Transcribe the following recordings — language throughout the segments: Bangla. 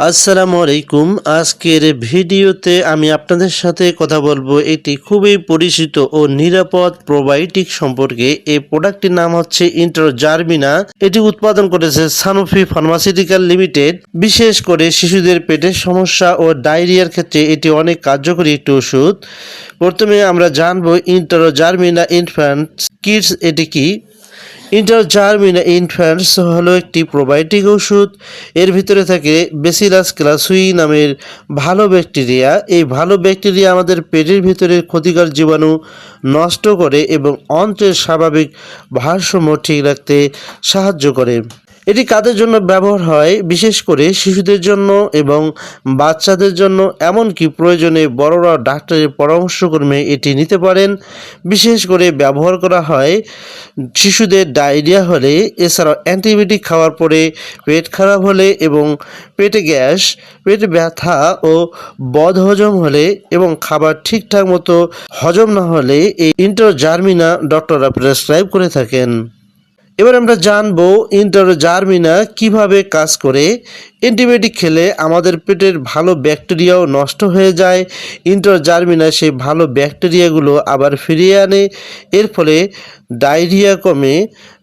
আসসালামু আলাইকুম। আজকের ভিডিওতে আমি আপনাদের সাথে কথা বলবো একটি খুবই পরিচিত ও নিরাপদ প্রোবায়োটিক সম্পর্কে। এই প্রোডাক্টটির নাম হচ্ছে ইন্টারজারমিনা। এটি উৎপাদন করেছে সানোফি ফার্মাসিউটিক্যাল লিমিটেড। বিশেষ করে শিশুদের পেটের সমস্যা ও ডায়রিয়ার ক্ষেত্রে এটি অনেক কার্যকরী একটি ওষুধ। প্রথমে আমরা জানবো ইন্টারজারমিনা ইনফ্যান্টস কিডস এটি কি। ইন্টারজারমিনা ইনফ্যান্টস হলো একটি প্রোবায়োটিক ওষুধ। এর ভিতরে থাকে বেসিলাস ক্লাসুই নামের ভালো ব্যাকটেরিয়া। এই ভালো ব্যাকটেরিয়া আমাদের পেটের ভিতরে ক্ষতিকর জীবাণু নষ্ট করে এবং অন্ত্রের স্বাভাবিক ভারসাম্য ঠিক রাখতে সাহায্য করে। এটি কাদের জন্য ব্যবহার হয়? বিশেষ করে শিশুদের জন্য এবং বাচ্চাদের জন্য, এমনকি প্রয়োজনে বড়রা ডাক্তারের পরামর্শক্রমে এটি নিতে পারেন। বিশেষ করে ব্যবহার করা হয় শিশুদের ডায়রিয়া হলে, এছাড়াও অ্যান্টিবায়োটিক খাওয়ার পরে পেট খারাপ হলে এবং পেটে গ্যাস, পেটে ব্যথা ও বদহজম হলে এবং খাবার ঠিকঠাক মতো হজম না হলে এই ইন্টারজারমিনা ডক্টররা প্রেসক্রাইব করে থাকেন। এবার আমরা জানবো ইন্টারজারমিনা কিভাবে কাজ করে। অ্যান্টিবায়োটিক খেলে আমাদের পেটের ভালো ব্যাকটেরিয়াও নষ্ট হয়ে যায়। ইন্টারজারমিনা সেই ভালো ব্যাকটেরিয়াগুলো আবার ফিরিয়ে আনে। এর ফলে ডায়রিয়া কমে,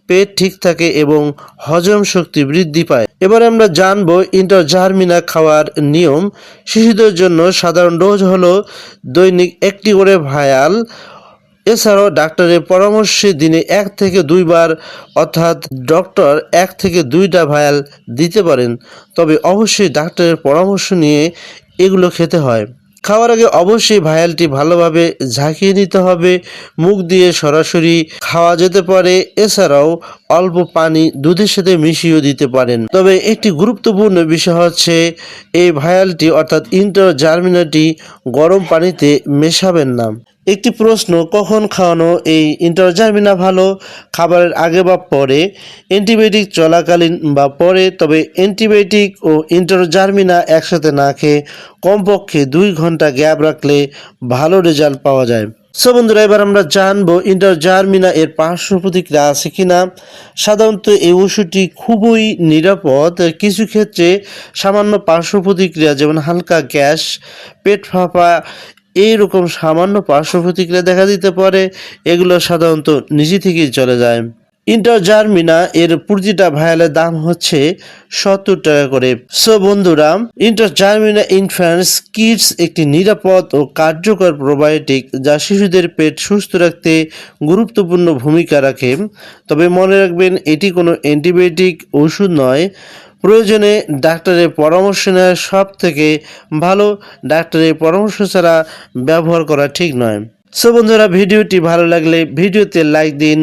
পেট ঠিক থাকে এবং হজম শক্তি বৃদ্ধি পায়। এবার আমরা জানবো ইন্টারজারমিনা খাওয়ার নিয়ম। শিশুদের জন্য সাধারণ ডোজ হলো দৈনিক 1টি করে ভায়াল। এছাড়াও ডাক্তারের পরামর্শে দিনে 1 থেকে 2 বার, অর্থাৎ ডক্টর 1 থেকে 2টা ভায়াল দিতে পারেন। তবে অবশ্যই ডাক্তারের পরামর্শ নিয়ে এগুলো খেতে হয়। খাওয়ার আগে অবশ্যই ভায়ালটি ভালোভাবে ঝাঁকিয়ে নিতে হবে। মুখ দিয়ে সরাসরি খাওয়া যেতে পারে। এছাড়াও অল্প পানি দুধের সাথে মিশিয়েও দিতে পারেন। তবে একটি গুরুত্বপূর্ণ বিষয় হচ্ছে এই ভায়ালটি অর্থাৎ ইন্টারজারমিনাটি গরম পানিতে মেশাবেন না। একটি প্রশ্ন, কখন খাওয়ানো এই ইন্টারজারমিনা ভালো? খাবারের আগে বা পরে, অ্যান্টিবায়োটিক চলাকালীন বা পরে। তবে অ্যান্টিবায়োটিক ও ইন্টারজারমিনা একসাথে না খেয়ে কমপক্ষে 2 ঘন্টা গ্যাপ রাখলে ভালো রেজাল্ট পাওয়া যায়। সো বন্ধুরা, এবার আমরা জানবো ইন্টারজারমিনা এর পার্শ্ব প্রতিক্রিয়া আছে কিনা। সাধারণত এই ওষুধটি খুবই নিরাপদ। কিছু ক্ষেত্রে সামান্য পার্শ্ব প্রতিক্রিয়া, যেমন হালকা গ্যাস, পেট ফাঁপা, এইরকম সামান্য পার্শ্ব প্রতিক্রিয়া দেখা দিতে পারে। এগুলো সাধারণত নিজে থেকেই চলে যায়। ইন্টারজারমিনা এর প্রতিটা ভায়ালের দাম হচ্ছে 70 টাকা করে। সো বন্ধুরা, ইন্টারজারমিনা ইনফ্যান্টস কিডস একটি নিরাপদ ও কার্যকর প্রোবায়োটিক যা শিশুদের পেট সুস্থ রাখতে গুরুত্বপূর্ণ ভূমিকা রাখে। তবে মনে রাখবেন, এটি কোনো অ্যান্টিবায়োটিক ওষুধ নয়। প্রয়োজনে ডাক্তারের পরামর্শ নেওয়া সব থেকে ভালো। ডাক্তারের পরামর্শ ছাড়া ব্যবহার করা ঠিক নয়। সো বন্ধুরা, ভিডিওটি ভালো লাগলে ভিডিওতে লাইক দিন,